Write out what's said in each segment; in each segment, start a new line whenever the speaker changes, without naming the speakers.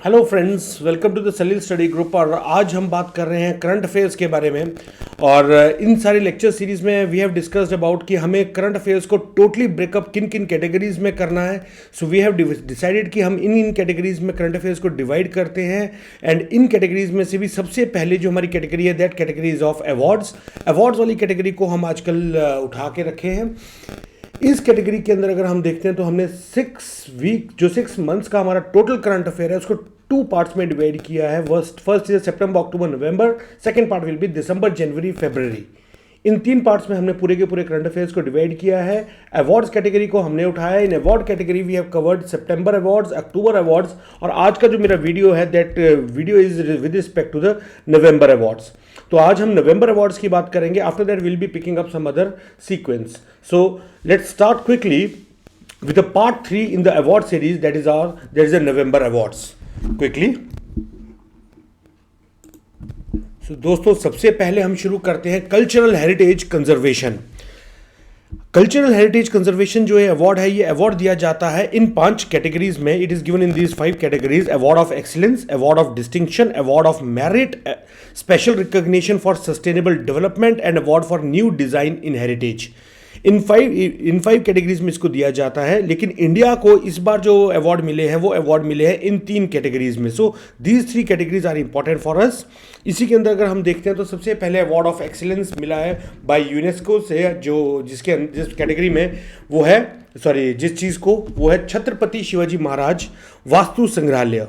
Hello friends, welcome to the Salil study group. और आज हम बात कर रहे हैं करंट अफेयर्स के बारे में। और इन सारी लेक्चर सीरीज में वी हैव डिस्कस्ड अबाउट कि हमें करंट अफेयर्स को टोटली ब्रेकअप किन किन कैटेगरीज में करना है। सो वी हैव डिसाइडेड कि हम इन कैटेगरीज में करंट अफेयर्स को डिवाइड करते हैं। एंड इन कैटेगरीज में से भी सबसे पहले जो हमारी कैटेगरी है that category is of awards वाली कैटेगरी को हम आजकल उठा के रखे हैं। इस कैटेगरी के अंदर अगर हम देखते हैं तो हमने 6 मंथ्स का हमारा टोटल करंट अफेयर है उसको 2 पार्ट्स में डिवाइड किया है। First is September, October, November. Second part will be December, January, February. In 3 parts में हमने पूरे के पूरे करंट अफेयर्स को डिवाइड किया है। अवार्ड्स कैटेगरी को हमने उठाया। In award category we have covered September awards, October awards, और आज का जो मेरा वीडियो है that video is with respect to the November awards. तो आज हम नवंबर अवार्ड्स की बात करेंगे। After that will be picking up some other sequence. So let's start quickly with the part 3 in the award series, that is the November awards. Quickly. So दोस्तों, सबसे पहले हम शुरू करते हैं cultural heritage conservation. Cultural heritage conservation जो है award है, ये अवार्ड दिया जाता है इन 5 कैटेगरीज में। It is given in these 5 categories: award of excellence, award of distinction, award of merit, special recognition for sustainable development and award for new design in heritage. In 5 categories में इसको दिया जाता है। लेकिन इंडिया को इस बार जो अवार्ड मिले हैं वो अवार्ड मिले हैं इन 3 कैटेगरीज में। So these 3 categories are important for us. इसी के अंदर अगर हम देखते हैं तो सबसे पहले अवार्ड ऑफ एक्सीलेंस मिला है बाय यूनेस्को से, जो जिस कैटेगरी में वो है, जिस चीज़ को वो है छत्रपति शिवाजी महाराज वास्तु संग्रहालय।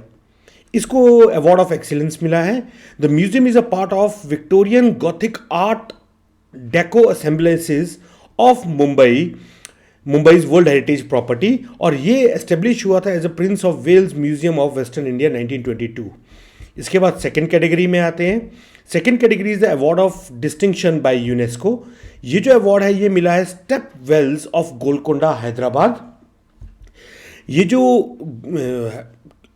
इसको अवार्ड ऑफ एक्सीलेंस मिला है। The museum is a part of Victorian Gothic art deco assemblages of Mumbai's world heritage property, और ये एस्टेब्लिश हुआ था as a prince of Wales museum of western India 1922। इसके बाद सेकंड कैटेगरी में आते हैं। Second category is the award of distinction by UNESCO. ये जो अवार्ड है ये मिला है step wells of Golconda, Hyderabad. ये जो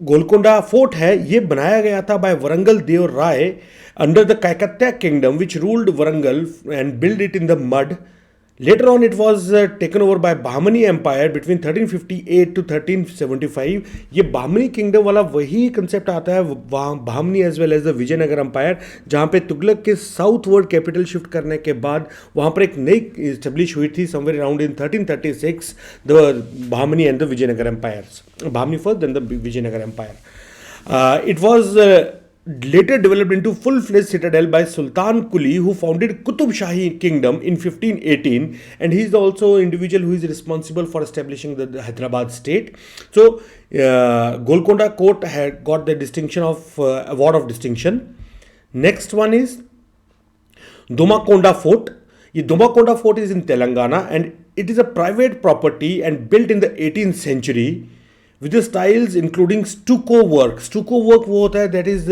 गोलकोंडा फोर्ट है ये बनाया गया था by Warangal Dev Rai under the Kakatiya kingdom which ruled Warangal and build it in the mud. Later on, it was taken over by Bahmani Empire between 1358 to 1375. ये बाहमनी किंगडम वाला वही कंसेप्ट आता है Bahmani as well as the Vijayanagara empire, जहाँ पे तुगलक के साउथ वर्ड कैपिटल शिफ्ट करने के बाद वहाँ पर एक नई इस्टेब्लिश हुई थी somewhere around in 1336 the Bahmani and the Vijayanagara empires, Bahmani first then the Vijayanagara empire. It was later developed into full-fledged citadel by Sultan Quli, who founded Qutub Shahi Kingdom in 1518, and he is also individual who is responsible for establishing the Hyderabad state. So Golconda Court had got the distinction of award of distinction. Next one is Domakonda Fort. ये Domakonda Fort is in Telangana and it is a private property and built in the 18th century. With the styles including stucco work. Stucco work वो होता है that is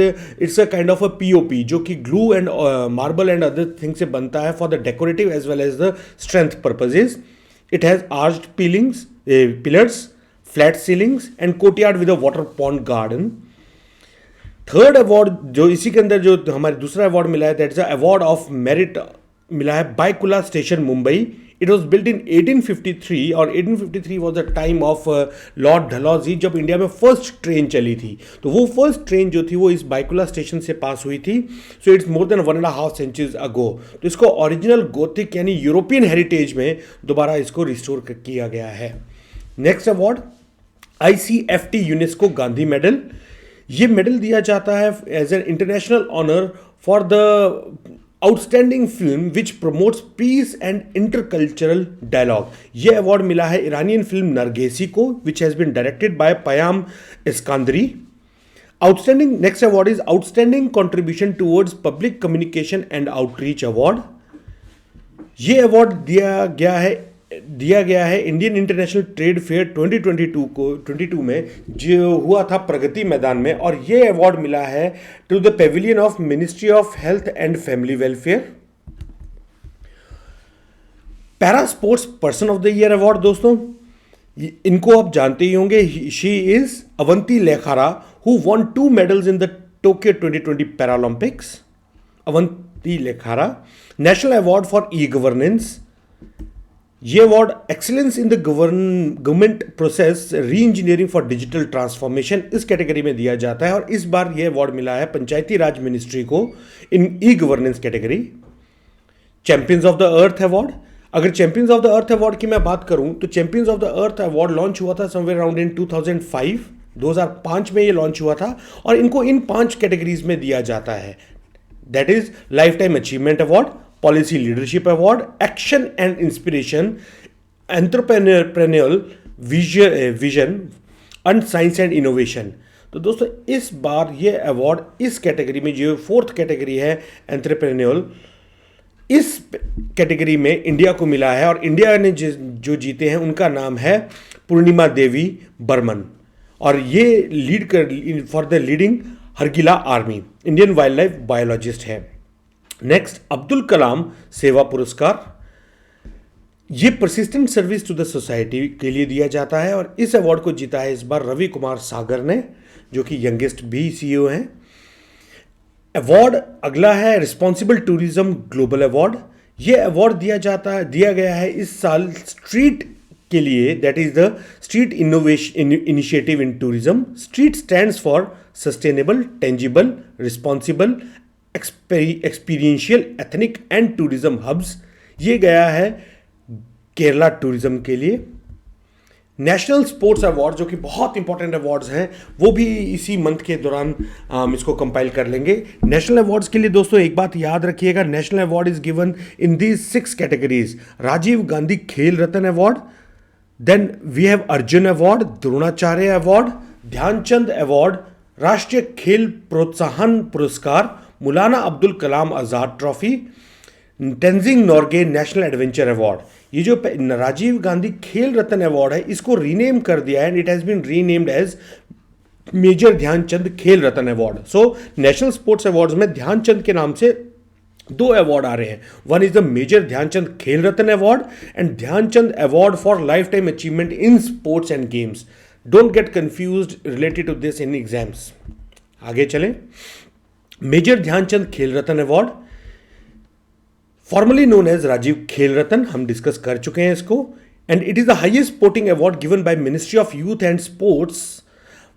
it's a kind of a POP जो कि glue and marble and other things से बनता है for the decorative as well as the strength purposes. It has arched pillars, flat ceilings and courtyard with a water pond garden. Third award जो इसी के अंदर जो हमारे दूसरा अवार्ड मिला है that is a award of merit मिला है Byculla station Mumbai. It was built in 1853 और 1853 was the time of Lord Dalhousie जब इंडिया में फर्स्ट ट्रेन चली थी. तो वो फर्स्ट ट्रेन जो थी वो इस बायकुला स्टेशन से पास हुई थी. So it's more than 1.5 centuries ago. तो इसको ओरिजिनल गोथिक यानी यूरोपियन हेरिटेज में दोबारा इसको रिस्टोर किया गया है. Next award ICFT UNESCO Gandhi medal. ये मेडल दिया जाता है as an international honour for the outstanding film which promotes peace and intercultural dialogue. ये अवार्ड मिला है ईरानियन फिल्म नरगेसी को which has been directed by Payam Eskandari. Outstanding next award is outstanding contribution towards public communication and outreach award. ये award दिया गया है Indian international trade fair 2022 में जो हुआ था प्रगति मैदान में, और ये अवार्ड मिला है to the pavilion of ministry of health and family welfare. Para sports person of the year award दोस्तों, इनको आप जानते ही होंगे. She is Avanti Lekhara who won 2 medals in the Tokyo 2020 Paralympics. Avanti Lekhara. National award for e governance. ये award excellence in the government process re engineering for digital transformation इस category में दिया जाता है और इस बार ये अवार्ड मिला है पंचायती राज मिनिस्ट्री को in e governance category. Champions of the earth award, अगर champions of the earth award की मैं बात करूं तो champions of the earth award launch हुआ था समवेयर अराउंड इन 2005 में ये लॉन्च हुआ था और इनको इन 5 कैटेगरीज में दिया जाता है। That is life time achievement award, policy leadership award, action and inspiration, entrepreneurial vision and science and innovation. तो दोस्तों इस बार ये अवार्ड इस कैटेगरी में जो 4th कैटेगरी है एंटरप्रेन्योरल, इस कैटेगरी में इंडिया को मिला है और इंडिया ने जो जीते हैं उनका नाम है पूर्णिमा देवी बर्मन और ये लीड कर for the leading Hargila army, Indian wildlife biologist है। नेक्स्ट अब्दुल कलाम सेवा पुरस्कार, ये persistent service to the society के लिए दिया जाता है और इस अवार्ड को जीता है इस बार रवि कुमार सागर ने, जो कि यंगेस्ट भी सीईओ हैं। अवार्ड अगला है रिस्पॉन्सिबल टूरिज्म ग्लोबल अवार्ड। ये अवार्ड दिया गया है इस साल स्ट्रीट के लिए, that is the street innovation initiative in tourism. Street stands for sustainable, tangible, responsible, experiential, ethnic and tourism hubs. ये गया है केरला टूरिज्म के लिए। नेशनल स्पोर्ट्स अवार्ड जो कि बहुत इंपॉर्टेंट अवार्ड्स हैं वो भी इसी मंथ के दौरान इसको कंपाइल कर लेंगे। नेशनल अवार्ड्स के लिए दोस्तों एक बात याद रखिएगा, national award is given in these 6 categories. Rajiv Gandhi Khel Ratna award, then we have Arjun award, Dronacharya award, Dhyan Chand award, Rashtriya खेल प्रोत्साहन Puraskar, Maulana Abdul Kalam Azad trophy, Tenzing Norgay national adventure award. ये जो राजीव गांधी खेल रत्न अवार्ड है इसको रीनेम कर दिया है and it has been renamed as major Dhyan Chand Khel Ratna award. So national sports awards में ध्यानचंद के नाम से 2 अवार्ड आ रहे हैं। One is the major Dhyan Chand Khel Ratna award and Dhyan Chand award for lifetime achievement in sports and games. Don't get confused related to this in exams. आगे चलें। Major Dhyan Chand Khel Ratna award formerly known as Rajiv Khel Ratna, हम डिस्कस कर चुके हैं इसको, and it is the highest sporting award given by ministry of youth and sports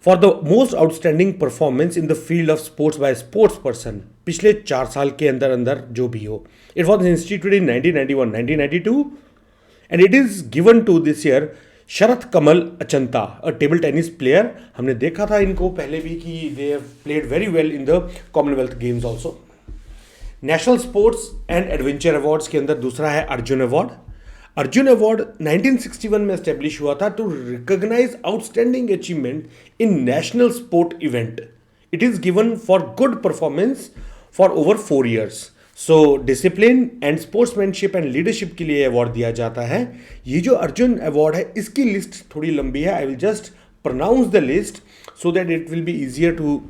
for the most outstanding performance in the field of sports by sports person पिछले 4 साल के अंदर अंदर जो भी हो। It was instituted in 1991, 1992 and it is given to this year Sharath Kamal Achanta, a table tennis player. हमने देखा था इनको पहले भी कि they have played very well in the Commonwealth Games also. National sports and adventure awards के अंदर दूसरा है अर्जुन अवार्ड। अर्जुन अवार्ड 1961 में एस्टेब्लिश हुआ था to recognise outstanding achievement in national sport event. It is given for good performance for over 4 years। So discipline and sportsmanship and leadership के लिए award दिया जाता है। ये जो अर्जुन अवार्ड है इसकी लिस्ट थोड़ी लंबी है, I will just pronounce the list so that it will be easier to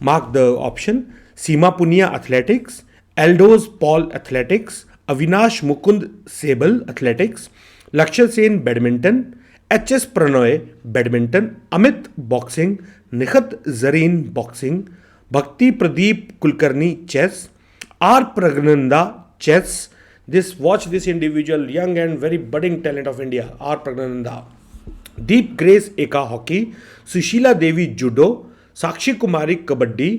mark the option. Seema Punia athletics, Eldhose Paul athletics, Avinash Mukund Sable athletics, Lakshya Sen badminton, H S. Prannoy badminton, Amit boxing, Nikhat Zareen boxing, Bhakti Pradeep Kulkarni chess, R Praggnanandhaa chess. Watch this individual, young and very budding talent of India, R Praggnanandhaa. Deep Grace Ekka hockey, Sushila Devi judo, Sakshi Kumari kabaddi,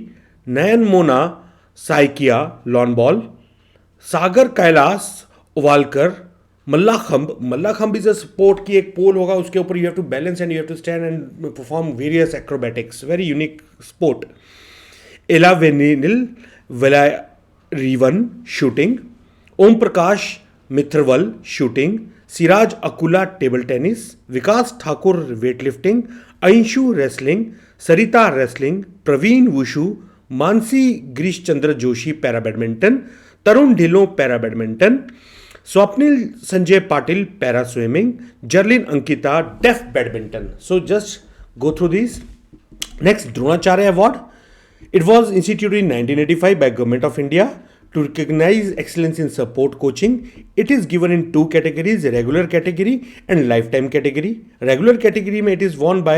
Nayan Mona Saikia lawn ball, Sagar Kailas Ovhalkar mallakhamb is a sport की एक pole होगा, उसके ऊपर you have to balance and you have to stand and perform various acrobatics, very unique sport. Ela Venil Valarivan shooting, Om Prakash Mitharval shooting, Siraj Akula table tennis, Vikas Thakur weightlifting, Anshu wrestling, Sarita wrestling, Praveen wushu, Mansi Girish Chandra Joshi para badminton, Tarun Dhillon para badminton, Swapnil Sanjay Patil para swimming, Jerlin Ankita deaf badminton. So just go through this. Next Dronacharya award, it was instituted in 1985 by Government of India to recognize excellence in support coaching. It is given in 2 categories, regular category and lifetime category. Regular category में it is won by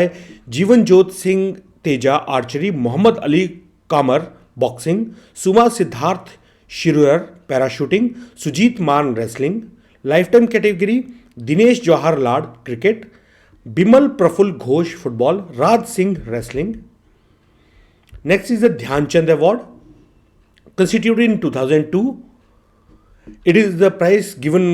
Jeevan Jot Singh Teja archery, Mohammad Ali Qamar boxing, Suma Siddharth Shirur para shooting, Sujeet Maan wrestling. Lifetime category Dinesh Jawaharlal cricket, Bimal Praphulla Ghosh football, Raj Singh wrestling. Next is the Dhyan Chand Award, constituted in 2002. It is the prize given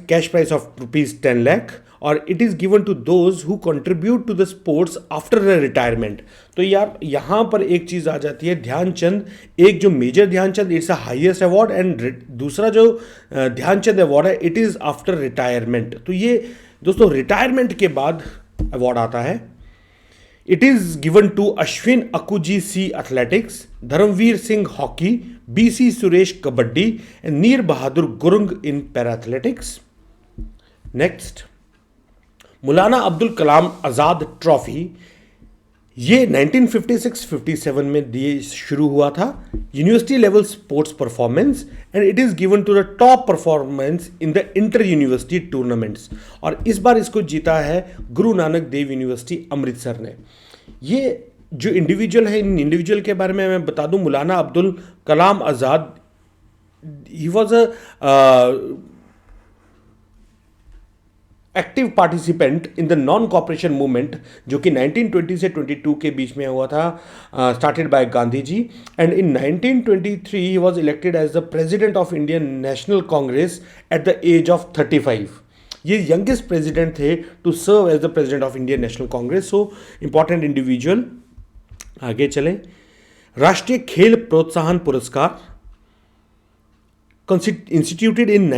cash prize of rupees 10 lakh, और it is given to those who contribute to the sports after the retirement. तो यार यहाँ पर एक चीज़ आ जाती है, ध्यानचंद एक जो major Dhyanchand it's a highest award, and दूसरा जो ध्यानचंद अवार्ड है इट इज़ आफ्टर रिटायरमेंट. तो ये दोस्तों रिटायरमेंट के बाद अवार्ड आता है. It is given to Ashwin Akuji C Athletics, Dharamveer Singh Hockey, BC Suresh Kabaddi, and Neer Bahadur Gurung in Para-athletics. Next, Maulana Abdul Kalam Azad Trophy. ये 1956-57 में दिए शुरू हुआ था. University level sports performance, and it is given to the top performance in the inter university tournaments. और इस बार इसको जीता है गुरु नानक देव यूनिवर्सिटी अमृतसर ने. ये जो इंडिविजुअल है, इन इंडिविजुअल के बारे में मैं बता दूं, Maulana Abdul Kalam Azad, he was a active participant in the non cooperation movement, जो कि 1920 से 22 के बीच में हुआ था, started by Gandhi ji. And in 1923 he was elected as the president of Indian National Congress at the age of 35. ये यंगेस्ट प्रेजिडेंट थे to serve as the president of Indian National Congress. So important individual. आगे चलें. राष्ट्रीय खेल प्रोत्साहन पुरस्कार, instituted in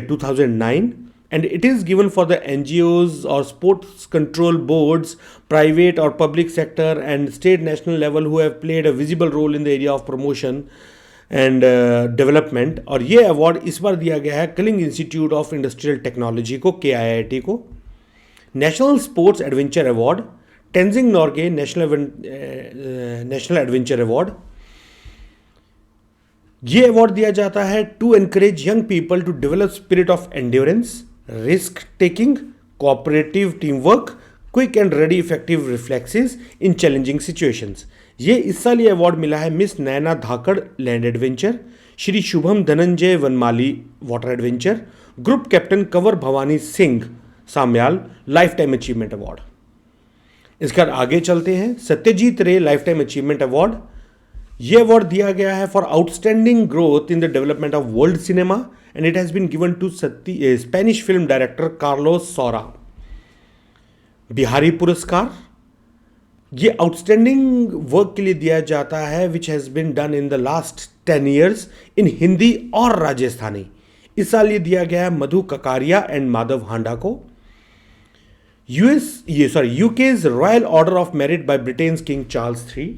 2009, and it is given for the NGOs or sports control boards, private or public sector and state national level who have played a visible role in the area of promotion and development. और ये award इस बार दिया गया है Kalinga institute of industrial technology को, KIIT को. National sports adventure award, Tenzing Norgay national adventure award. ये award दिया जाता है to encourage young people to develop spirit of endurance, risk taking, cooperative team work, quick and ready effective reflexes in challenging situations. ये इस साल ये award मिला है miss Naina Dhakad land adventure, Shri Shubham Dhananjay Vanmali water adventure, group captain Kanwar Bhavani Singh Samyal lifetime achievement award. इसके बाद आगे चलते हैं. Satyajit Ray lifetime achievement award. ये अवार्ड दिया गया है for outstanding growth in the development of world cinema, and it has been given to Spanish film director Carlos Saura. Bihari Puraskar, ये आउटस्टैंडिंग वर्क के लिए दिया जाता है which has been done in the last 10 years in Hindi और राजस्थानी. इस साल ये दिया गया है मधु ककारिया एंड माधव हांडा को. UK's Royal Order of Merit by Britain's King Charles III.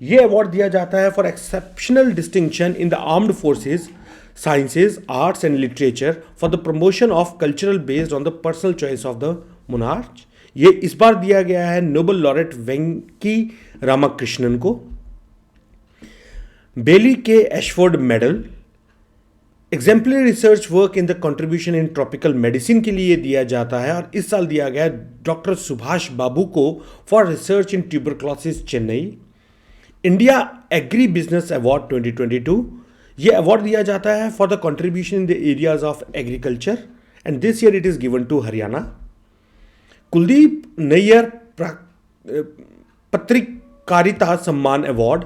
ये अवार्ड दिया जाता है for exceptional distinction in the armed forces, sciences, arts and literature for the promotion of cultural based on the personal choice of the monarch. ये इस बार दिया गया है Nobel laureate वेंकी रामाकृष्णन को. बेली के Ashford medal, exemplary research work in the contribution in tropical medicine के लिए दिया जाता है, और इस साल दिया गया डॉक्टर सुभाष बाबू को for research in tuberculosis Chennai. India agri business award 2022, ये अवार्ड दिया जाता है for the contribution in the areas of agriculture, and this year it is given to Haryana. Kuldeep Nayar Patrakarita Samman award,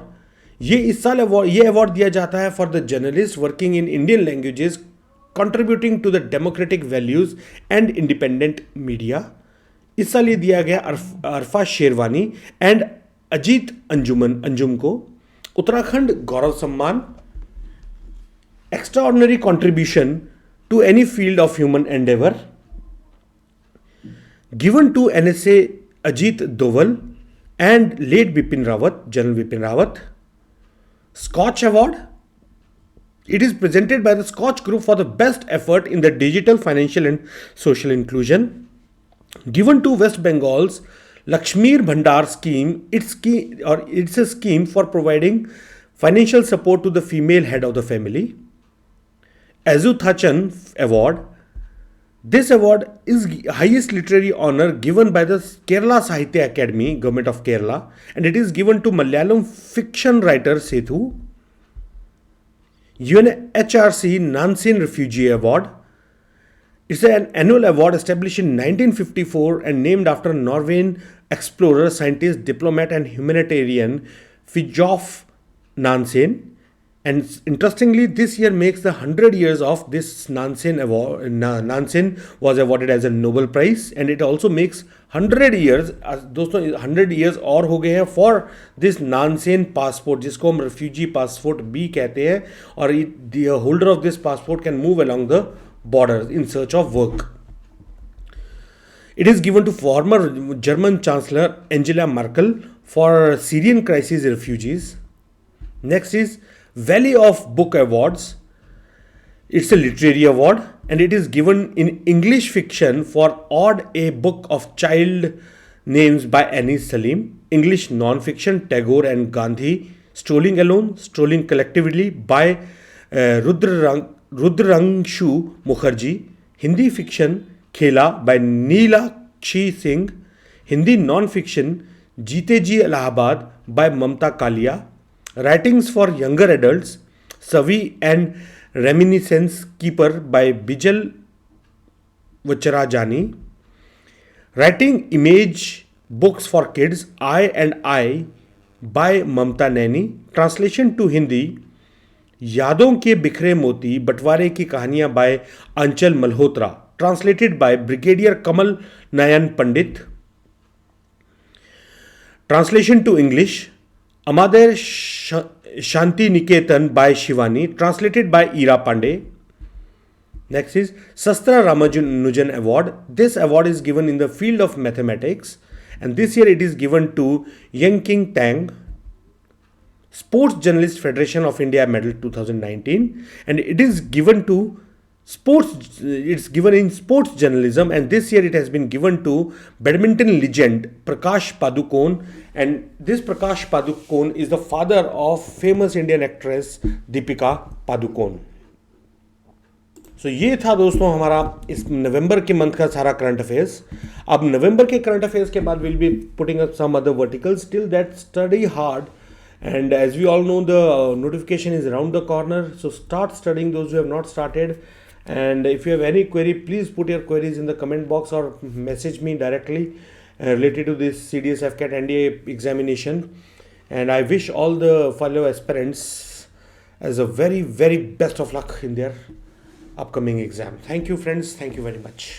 ये इस साल ये अवार्ड दिया जाता है for the journalist working in Indian languages contributing to the democratic values and independent media. इस साल ये दिया गया अरफा शेरवानी एंड अजीत अंजुम को. Uttarakhand Gaurav Samman, extraordinary contribution to any field of human endeavour, given to NSA Ajit Doval and late Bipin Rawat, general Bipin Rawat. Skoch award, it is presented by the Scotch Group for the best effort in the digital, financial and social inclusion, given to West Bengal's Lakshmir Bhandar scheme. It's a scheme for providing financial support to the female head of the family. Azuthachan Award, this award is highest literary honor given by the Kerala Sahitya Academy, Government of Kerala, and it is given to Malayalam fiction writer Sethu. UNHRC Nansen Refugee Award, It's an annual award established in 1954 and named after Norwegian explorer, scientist, diplomat, and humanitarian Fridtjof Nansen. And interestingly, this year makes the 100 years of this Nansen award. Nansen was awarded as a Nobel Prize, and it also makes 100 years. दोस्तों 100 years और हो गए हैं for this Nansen passport, जिसको हम refugee passport भी कहते हैं, और the holder of this passport can move along the borders in search of work. It is given to former German Chancellor Angela Merkel for Syrian crisis refugees. Next is Valley of Book Awards. It's a literary award and it is given in English fiction for Odd a Book of Child Names by Anis Salim, English non-fiction Tagore and Gandhi, Strolling Alone, Strolling Collectively by Rudrangshu Mukherjee, Hindi fiction Khela by Neelakshi Singh, Hindi non-fiction Jeete Ji Allahabad by Mamta Kalia, Writings for Younger Adults, Savi and Reminiscence Keeper by Bijal Vacharajani, Writing Image Books for Kids, I and I by Mamta Naini, Translation to Hindi, यादों के बिखरे मोती बंटवारे की कहानियां by Anchal Malhotra, translated by brigadier Kamal Nayan Pandit, translation to English Amader Shantiniketan by Shivani, translated by Ira Pande. Next is Sastra Ramanujan Award. This award is given in the field of mathematics, and this year it is given to Yang Tang, Sports Journalist Federation of India Medal 2019, and it is given to it's given in sports journalism, and this year it has been given to badminton legend Prakash Padukone, and this Prakash Padukone is the father of famous Indian actress Deepika Padukone. So ये था दोस्तों हमारा इस नवंबर के month का सारा current affairs. अब नवंबर के करंट अफेयर्स के बाद will be putting up some other verticals. Till that study hard. And as we all know, the notification is around the corner. So start studying, those who have not started. And if you have any query, please put your queries in the comment box or message me directly related to this CDS FCAT NDA examination. And I wish all the fellow aspirants as a very, very best of luck in their upcoming exam. Thank you, friends. Thank you very much.